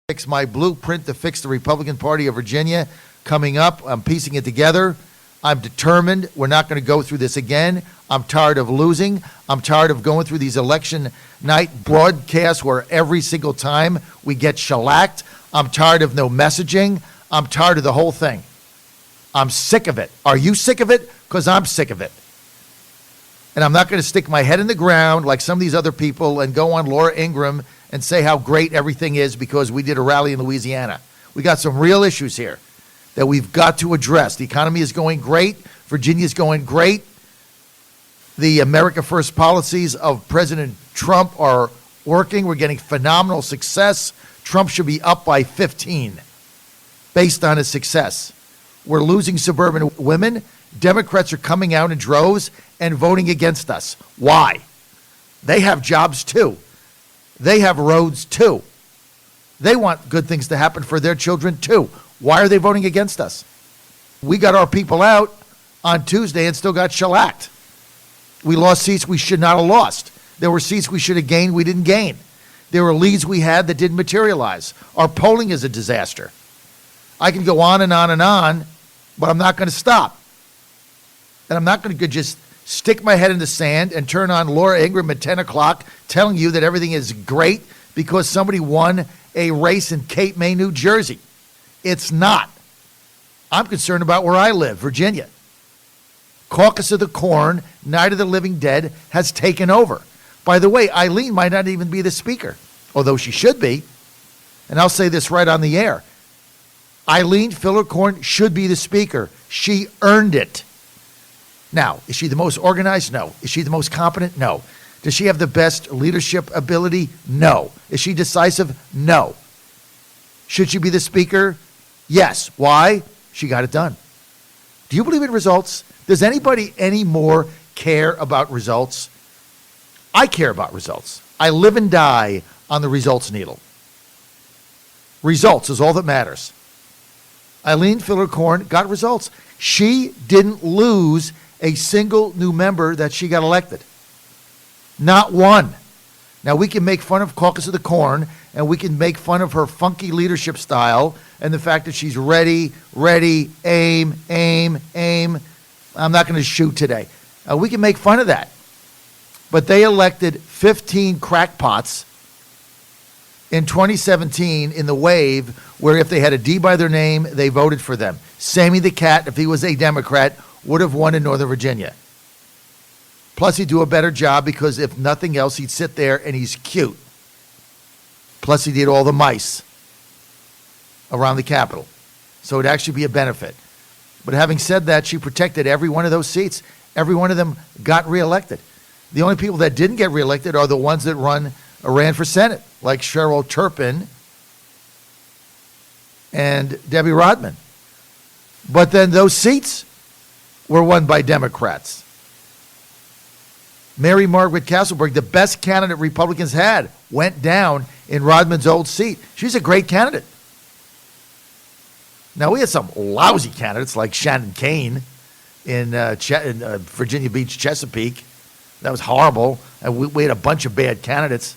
Fix my blueprint to fix the Republican Party of Virginia coming up. I'm piecing it together. I'm determined. We're not going to go through this again. I'm tired of losing. I'm tired of going through these election night broadcasts where every single time we get shellacked. I'm tired of no messaging. I'm tired of the whole thing. I'm sick of it. Are you sick of it? Because I'm sick of it. And I'm not going to stick my head in the ground like some of these other people and go on Laura Ingraham and say how great everything is because we did a rally in Louisiana. We got some real issues here that we've got to address. The economy is going great. Virginia's going great. The America First policies of President Trump are working. We're getting phenomenal success. Trump should be up by 15 based on his success. We're losing suburban women. Democrats are coming out in droves and voting against us. Why? They have jobs too. They have roads too. They want good things to happen for their children too. Why are they voting against us? We got our people out on Tuesday and still got shellacked. We lost seats we should not have lost. There were seats we should have gained, we didn't gain. There were leads we had that didn't materialize. Our polling is a disaster. I can go on and on and on, but I'm not going to stop. And I'm not going to just stick my head in the sand and turn on Laura Ingraham at 10 o'clock telling you that everything is great because somebody won a race in Cape May, New Jersey. It's not. I'm concerned about where I live, Virginia. Caucus of the Corn, Night of the Living Dead has taken over. By the way, Eileen might not even be the speaker, although she should be. And I'll say this right on the air. Eileen Filler-Corn should be the speaker. She earned it. Now, is she the most organized? No. Is she the most competent? No. Does she have the best leadership ability? No. Is she decisive? No. Should she be the speaker? Yes. Why? She got it done. Do you believe in results? Does anybody anymore care about results? I care about results. I live and die on the results needle. Results is all that matters. Eileen Filler-Corn got results. She didn't lose a single new member that she got elected. Not one. Now, we can make fun of Caucus of the Corn, and we can make fun of her funky leadership style and the fact that she's ready, aim. I'm not going to shoot today. We can make fun of that. But they elected 15 crackpots in 2017 in the wave where if they had a D by their name, they voted for them. Sammy the Cat, if he was a Democrat, would have won in Northern Virginia. Plus, he'd do a better job because if nothing else, he'd sit there and he's cute. Plus, he did all the mice around the Capitol. So it'd actually be a benefit. But having said that, she protected every one of those seats. Every one of them got reelected. The only people that didn't get reelected are the ones that ran for Senate, like Cheryl Turpin and Debbie Rodman. But then those seats were won by Democrats. Mary Margaret Castleberg, the best candidate Republicans had, went down in Rodman's old seat. She's a great candidate. Now, we had some lousy candidates like Shannon Kane in Virginia Beach, Chesapeake. That was horrible. And we had a bunch of bad candidates.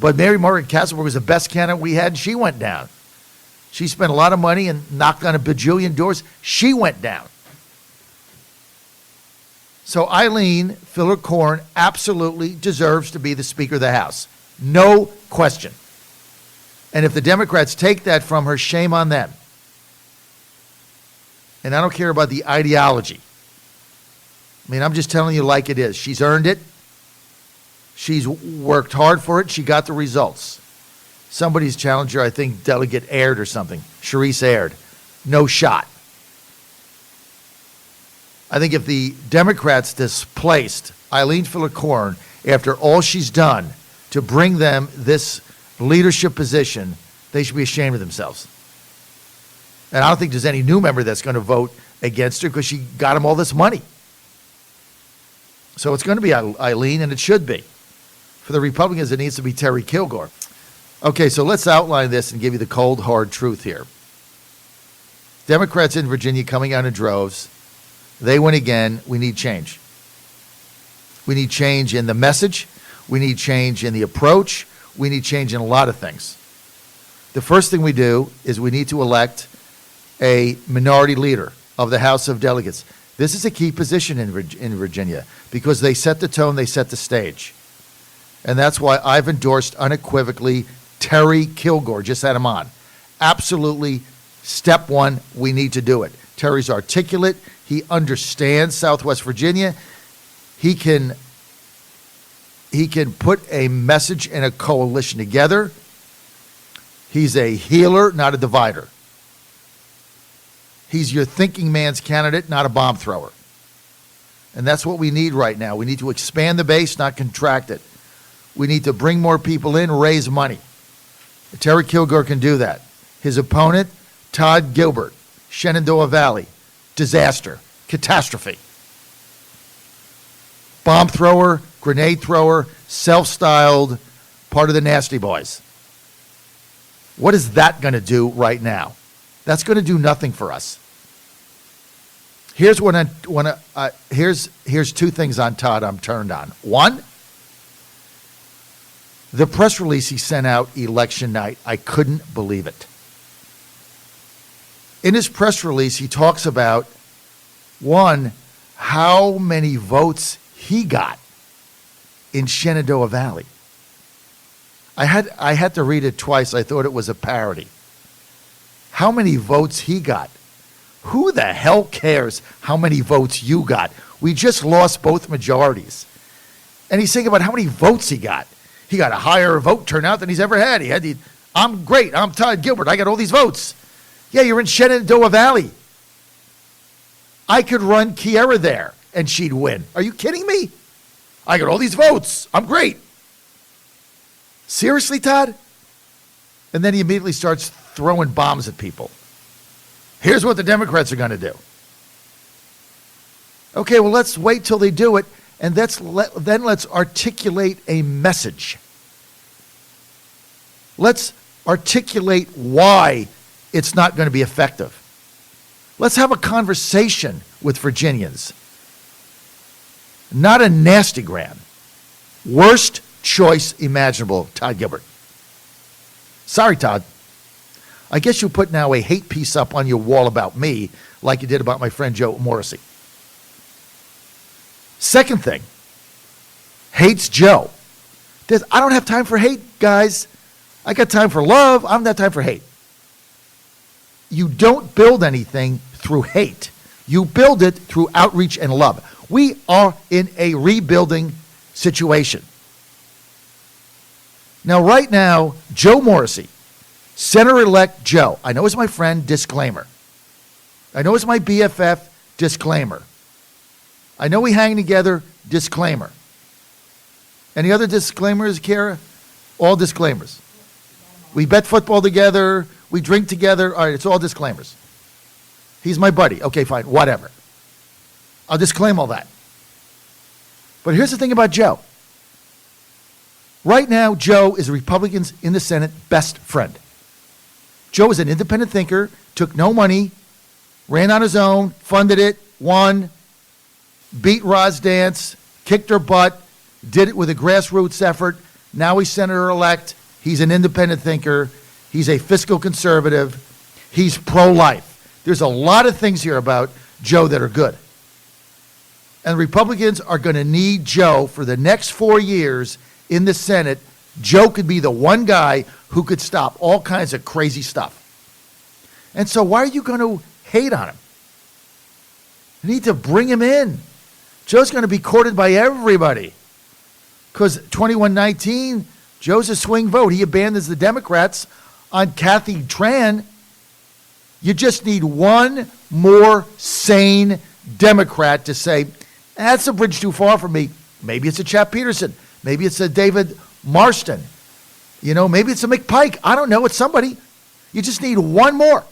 But Mary Margaret Castleberg was the best candidate we had, and she went down. She spent a lot of money and knocked on a bajillion doors. She went down. So Eileen Filler-Corn absolutely deserves to be the Speaker of the House. No question. And if the Democrats take that from her, shame on them. And I don't care about the ideology. I mean, I'm just telling you like it is. She's earned it. She's worked hard for it. She got the results. Somebody's challenger, I think, Delegate Aird or something. Sharice Aird. No shot. I think if the Democrats displaced Eileen Filler-Corn after all she's done to bring them this leadership position, they should be ashamed of themselves. And I don't think there's any new member that's going to vote against her because she got them all this money. So it's going to be Eileen, and it should be. For the Republicans, it needs to be Terry Kilgore. Okay, so let's outline this and give you the cold, hard truth here. Democrats in Virginia coming out in droves. They win again. We need change. We need change in the message. We need change in the approach. We need change in a lot of things. the first thing we do is we need to elect a minority leader of the House of Delegates. This is a key position in Virginia because they set the tone, they set the stage. And that's why I've endorsed unequivocally Terry Kilgore, just had him on. Absolutely, step one, we need to do it. Terry's articulate. He understands Southwest Virginia. He can put a message and a coalition together. He's a healer, not a divider. He's your thinking man's candidate, not a bomb thrower. And that's what we need right now. We need to expand the base, not contract it. We need to bring more people in, raise money. Terry Kilgore can do that. His opponent, Todd Gilbert, Shenandoah Valley, disaster, catastrophe. Bomb thrower, grenade thrower, self-styled, part of the Nasty Boys. What is that going to do right now? That's going to do nothing for us. Here's what here's two things on Todd I'm turned on. One, the press release he sent out election night, I couldn't believe it. In his press release, he talks about, one, how many votes he got in Shenandoah Valley. I had to read it twice. I thought it was a parody. How many votes he got. Who the hell cares how many votes you got? We just lost both majorities. And he's saying about how many votes he got. He got a higher vote turnout than he's ever had. I'm great. I'm Todd Gilbert. I got all these votes. Yeah, you're in Shenandoah Valley. I could run Kiera there and she'd win. Are you kidding me? I got all these votes. I'm great. Seriously, Todd? And then he immediately starts throwing bombs at people. Here's what the Democrats are going to do. Okay, well, let's wait till they do it, and then let's articulate a message. Let's articulate why it's not going to be effective. Let's have a conversation with Virginians. Not a nastygram. Worst choice imaginable, Todd Gilbert. Sorry, Todd. I guess you'll put now a hate piece up on your wall about me like you did about my friend Joe Morrissey. Second thing, hates Joe. I don't have time for hate, guys. I got time for love. I don't have time for hate. You don't build anything through hate. You build it through outreach and love. We are in a rebuilding situation. Now, right now, Joe Morrissey, Senator-elect Joe, I know he's my friend, disclaimer. I know he's my BFF, disclaimer. I know we hang together, disclaimer. Any other disclaimers, Kara? All disclaimers. We bet football together, we drink together, all right, it's all disclaimers. He's my buddy. Okay, fine, whatever. I'll disclaim all that. But here's the thing about Joe. Right now, Joe is a Republicans in the Senate best friend. Joe is an independent thinker, took no money, ran on his own, funded it, won, beat Roz Dance, kicked her butt, did it with a grassroots effort. Now he's senator-elect. He's an independent thinker. He's a fiscal conservative. He's pro-life. There's a lot of things here about Joe that are good. And Republicans are going to need Joe for the next 4 years in the Senate. Joe could be the one guy who could stop all kinds of crazy stuff. And so why are you going to hate on him? You need to bring him in. Joe's going to be courted by everybody. Because 2119, Joe's a swing vote. He abandons the Democrats on Kathy Tran. You just need one more sane Democrat to say, that's a bridge too far for me. Maybe it's a Chap Peterson. Maybe it's a David Marston. You know, maybe it's a McPike. I don't know. It's somebody. You just need one more.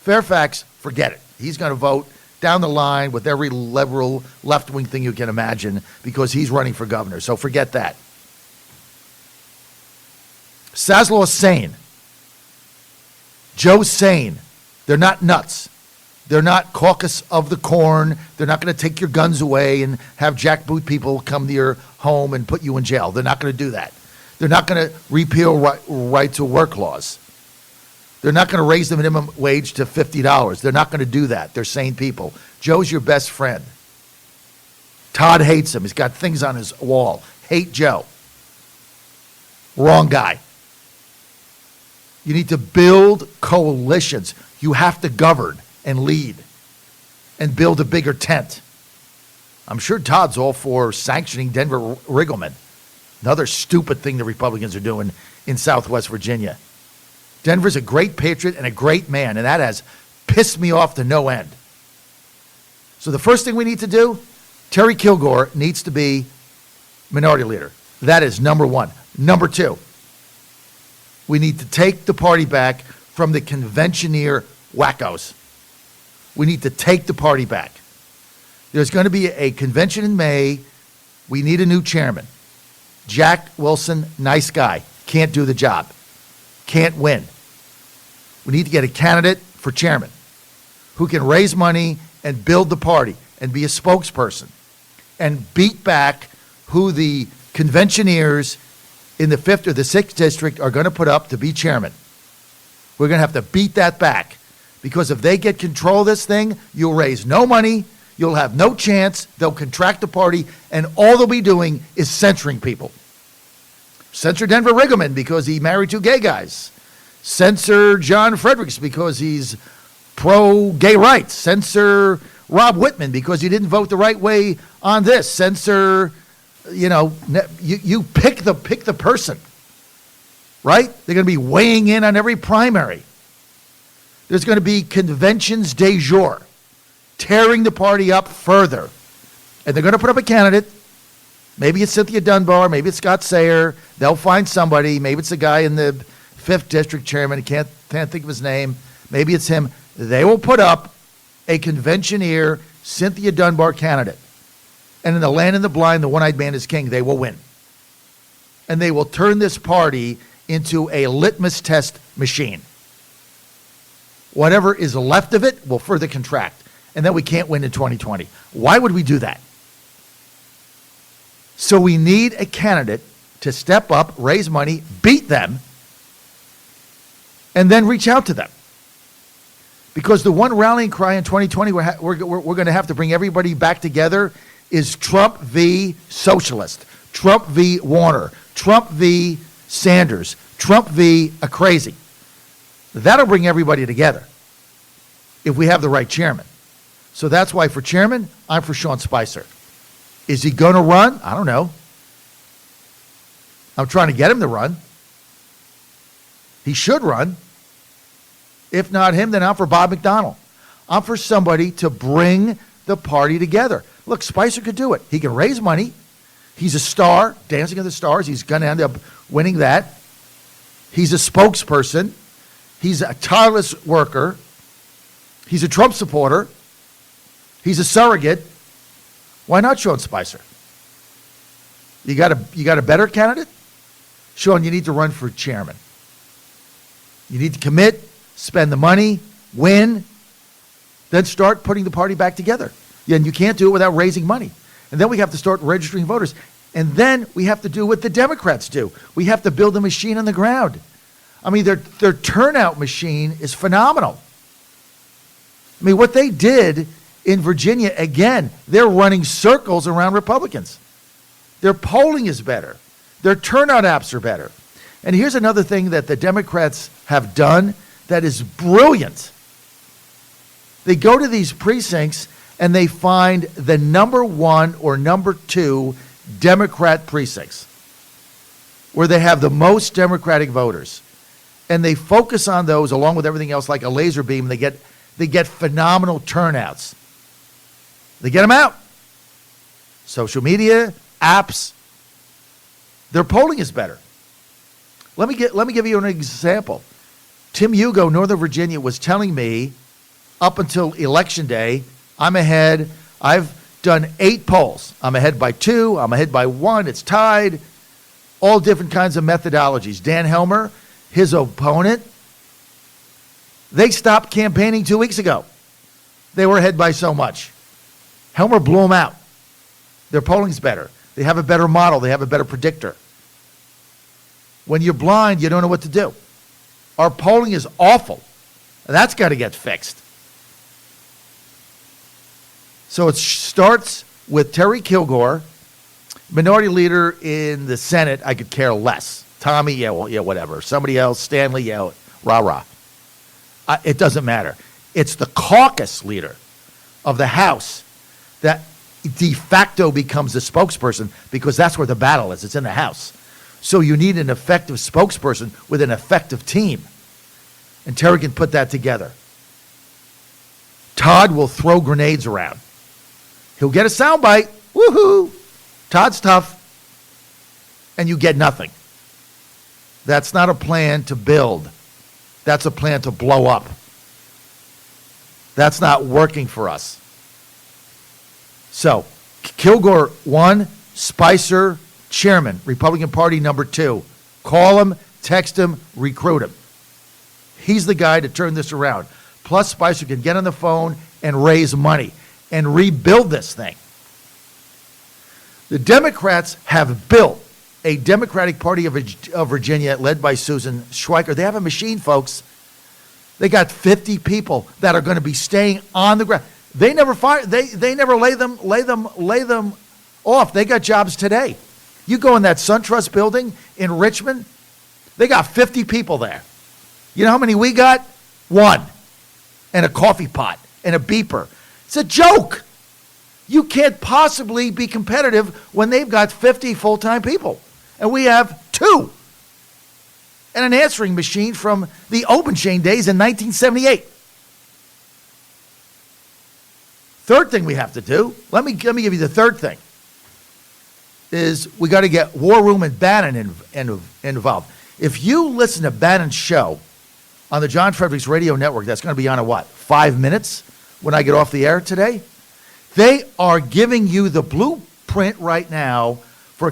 Fairfax, forget it. He's going to vote down the line with every liberal left-wing thing you can imagine because he's running for governor. So forget that. Saslaw's sane. Joe's sane. They're not nuts. They're not caucus of the corn. They're not going to take your guns away and have jackboot people come to your home and put you in jail. They're not going to do that. They're not going to repeal right to work laws. They're not going to raise the minimum wage to $50. They're not going to do that. They're sane people. Joe's your best friend. Todd hates him. He's got things on his wall. Hate Joe. Wrong guy. You need to build coalitions. You have to govern and lead and build a bigger tent. I'm sure Todd's all for sanctioning Denver Riggleman. Another stupid thing the Republicans are doing in Southwest Virginia. Denver's a great patriot and a great man, and that has pissed me off to no end. So the first thing we need to do, Terry Kilgore needs to be minority leader. That is number one. Number two, we need to take the party back from the conventioneer wackos. We need to take the party back. There's going to be a convention in May. We need a new chairman. Jack Wilson, nice guy, can't do the job, can't win. We need to get a candidate for chairman who can raise money and build the party and be a spokesperson and beat back who the conventioneers in the 5th or the 6th district are going to put up to be chairman. We're going to have to beat that back, because if they get control of this thing, you'll raise no money, you'll have no chance, they'll contract the party, and all they'll be doing is censoring people. Censor Denver Riggleman because he married 2 gay guys. Censor John Fredericks because he's pro-gay rights. Censor Rob Whitman because he didn't vote the right way on this. Censor, you pick the person, right? They're going to be weighing in on every primary. There's going to be conventions de jour, tearing the party up further. And they're going to put up a candidate. Maybe it's Cynthia Dunbar. Maybe it's Scott Sayer. They'll find somebody. Maybe it's the guy in the 5th district chairman. I can't think of his name. Maybe it's him. They will put up a conventioneer Cynthia Dunbar candidate. And in the land of the blind, the one-eyed man is king. They will win. And they will turn this party into a litmus test machine. Whatever is left of it will further contract. And then we can't win in 2020. Why would we do that? So we need a candidate to step up, raise money, beat them, and then reach out to them. Because the one rallying cry in 2020 we're going to have to bring everybody back together is Trump v. Socialist, Trump v. Warner, Trump v. Sanders, Trump v. a crazy. That'll bring everybody together if we have the right chairman. So that's why for chairman, I'm for Sean Spicer. Is he going to run? I don't know. I'm trying to get him to run. He should run. If not him, then I'm for Bob McDonnell. I'm for somebody to bring the party together. Look, Spicer could do it. He can raise money. He's a star, Dancing with the Stars. He's going to end up winning that. He's a spokesperson. He's a tireless worker. He's a Trump supporter. He's a surrogate. Why not Sean Spicer? You got a better candidate? Sean, you need to run for chairman. You need to commit, spend the money, win, then start putting the party back together. And you can't do it without raising money. And then we have to start registering voters. And then we have to do what the Democrats do. We have to build a machine on the ground. I mean, their turnout machine is phenomenal. I mean, what they did in Virginia, again, they're running circles around Republicans. Their polling is better. Their turnout apps are better. And here's another thing that the Democrats have done that is brilliant. They go to these precincts and they find the number 1 or number 2 Democrat precincts where they have the most Democratic voters. And they focus on those along with everything else like a laser beam. They get phenomenal turnouts. They get them out. Social media, apps, their polling is better. Let me give you an example. Tim Hugo, Northern Virginia, was telling me up until Election Day, I'm ahead. I've done 8 polls. I'm ahead by 2. I'm ahead by 1. It's tied. All different kinds of methodologies. Dan Helmer, his opponent, they stopped campaigning 2 weeks ago. They were ahead by so much. Helmer blew them out. Their polling's better. They have a better model. They have a better predictor. When you're blind, you don't know what to do. Our polling is awful. That's got to get fixed. So it starts with Terry Kilgore, minority leader in the Senate. I could care less. Tommy, yeah, well, yeah, whatever. Somebody else, Stanley, yeah, rah. It doesn't matter. It's the caucus leader of the House that de facto becomes the spokesperson, because that's where the battle is. It's in the House. So you need an effective spokesperson with an effective team. And Terry can put that together. Todd will throw grenades around. He'll get a soundbite. Woohoo! Todd's tough. And you get nothing. That's not a plan to build. That's a plan to blow up. That's not working for us. So, Kilgore 1, Spicer, chairman, Republican Party number 2. Call him, text him, recruit him. He's the guy to turn this around. Plus, Spicer can get on the phone and raise money and rebuild this thing. The Democrats have built a Democratic Party of Virginia led by Susan Schweiker. They have a machine, folks. They got 50 people that are going to be staying on the ground. They never fire. They never lay them off. They got jobs today. You go in that SunTrust building in Richmond, they got 50 people there. You know how many we got? 1. And a coffee pot and a beeper. It's a joke. You can't possibly be competitive when they've got 50 full-time people. And we have 2. And an answering machine from the open chain days in 1978. Third thing we have to do, let me give you the third thing, is we got to get War Room and Bannon involved. If you listen to Bannon's show on the John Fredericks Radio Network, that's going to be on in 5 minutes when I get off the air today? They are giving you the blueprint right now for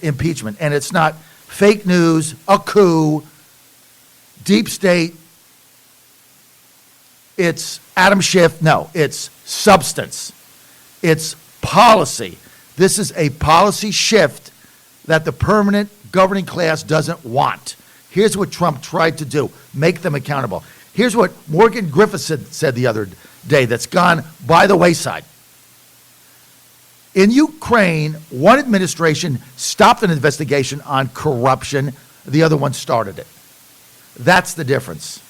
impeachment. And it's not fake news, a coup, deep state. It's Adam Schiff. No, it's substance. It's policy. This is a policy shift that the permanent governing class doesn't want. Here's what Trump tried to do, make them accountable. Here's what Morgan Griffiths said the other day that's gone by the wayside. In Ukraine, one administration stopped an investigation on corruption. The other one started it. That's the difference.